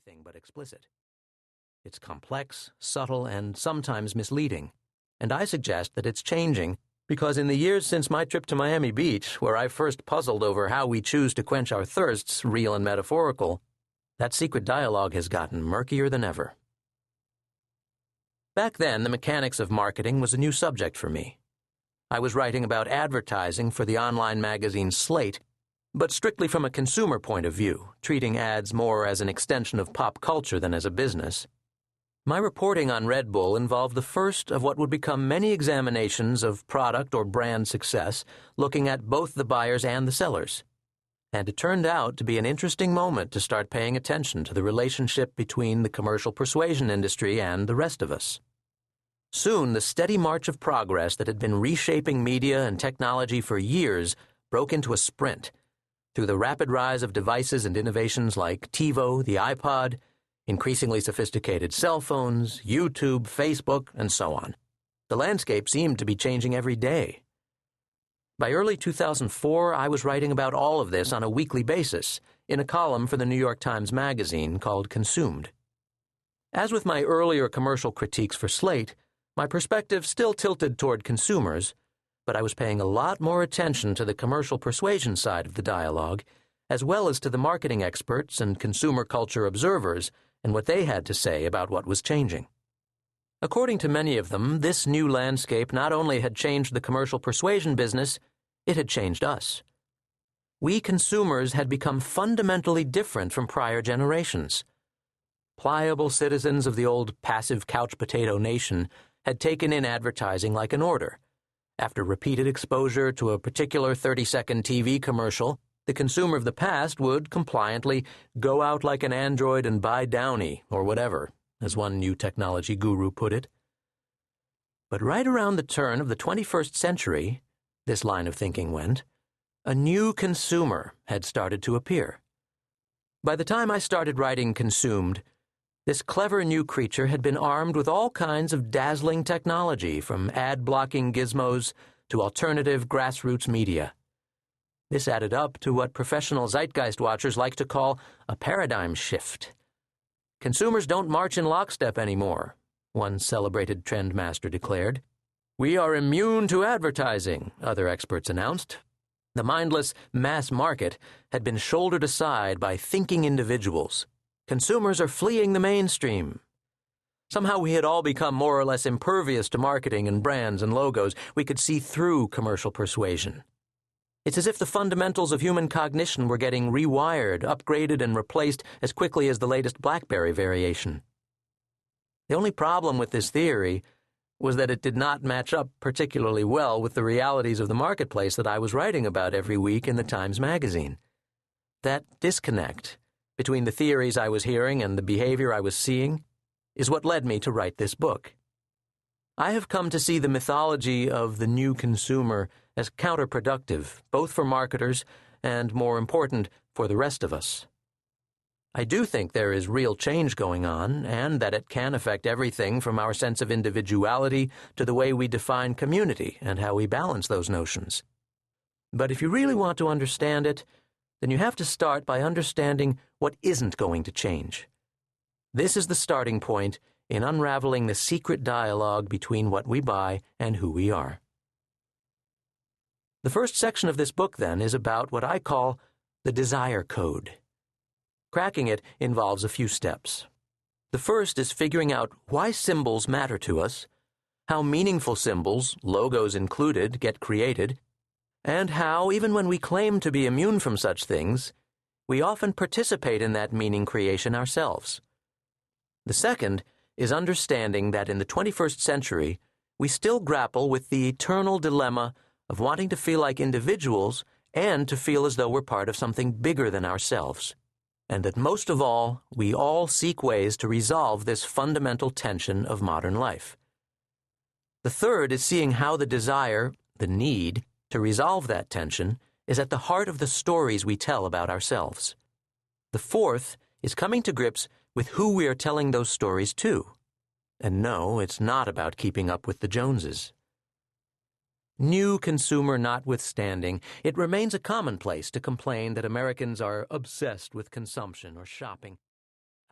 anything but explicit. It's complex, subtle, and sometimes misleading, and I suggest that it's changing because in the years since my trip to Miami Beach, where I first puzzled over how we choose to quench our thirsts, real and metaphorical, that secret dialogue has gotten murkier than ever. Back then, the mechanics of marketing was a new subject for me. I was writing about advertising for the online magazine Slate, but strictly from a consumer point of view, treating ads more as an extension of pop culture than as a business. My reporting on Red Bull involved the first of what would become many examinations of product or brand success, looking at both the buyers and the sellers. And it turned out to be an interesting moment to start paying attention to the relationship between the commercial persuasion industry and the rest of us. Soon, the steady march of progress that had been reshaping media and technology for years broke into a sprint through the rapid rise of devices and innovations like TiVo, the iPod, increasingly sophisticated cell phones, YouTube, Facebook, and so on. The landscape seemed to be changing every day. By early 2004, I was writing about all of this on a weekly basis in a column for the New York Times Magazine called Consumed. As with my earlier commercial critiques for Slate, my perspective still tilted toward consumers, but I was paying a lot more attention to the commercial persuasion side of the dialogue, as well as to the marketing experts and consumer culture observers and what they had to say about what was changing. According to many of them, this new landscape not only had changed the commercial persuasion business, it had changed us. We consumers had become fundamentally different from prior generations. Pliable citizens of the old passive couch potato nation had taken in advertising like an order. After repeated exposure to a particular 30-second TV commercial, the consumer of the past would compliantly go out like an android and buy Downy, or whatever, as one new technology guru put it. But right around the turn of the 21st century, this line of thinking went, a new consumer had started to appear. By the time I started writing Consumed, this clever new creature had been armed with all kinds of dazzling technology, from ad-blocking gizmos to alternative grassroots media. This added up to what professional zeitgeist watchers like to call a paradigm shift. Consumers don't march in lockstep anymore, one celebrated trendmaster declared. We are immune to advertising, other experts announced. The mindless mass market had been shouldered aside by thinking individuals. Consumers are fleeing the mainstream. Somehow we had all become more or less impervious to marketing and brands and logos. We could see through commercial persuasion. It's as if the fundamentals of human cognition were getting rewired, upgraded, and replaced as quickly as the latest BlackBerry variation. The only problem with this theory was that it did not match up particularly well with the realities of the marketplace that I was writing about every week in the Times Magazine. That disconnect between the theories I was hearing and the behavior I was seeing is what led me to write this book. I have come to see the mythology of the new consumer as counterproductive, both for marketers and, more important, for the rest of us. I do think there is real change going on, and that it can affect everything from our sense of individuality to the way we define community and how we balance those notions. But if you really want to understand it, then you have to start by understanding what isn't going to change. This is the starting point in unraveling the secret dialogue between what we buy and who we are. The first section of this book, then, is about what I call the desire code. Cracking it involves a few steps. The first is figuring out why symbols matter to us, how meaningful symbols, logos included, get created, and how, even when we claim to be immune from such things, we often participate in that meaning creation ourselves. The second is understanding that in the 21st century, we still grapple with the eternal dilemma of wanting to feel like individuals and to feel as though we're part of something bigger than ourselves, and that most of all, we all seek ways to resolve this fundamental tension of modern life. The third is seeing how the desire, the need, to resolve that tension is at the heart of the stories we tell about ourselves. The fourth is coming to grips with who we are telling those stories to. And no, it's not about keeping up with the Joneses. New consumer notwithstanding, it remains a commonplace to complain that Americans are obsessed with consumption or shopping.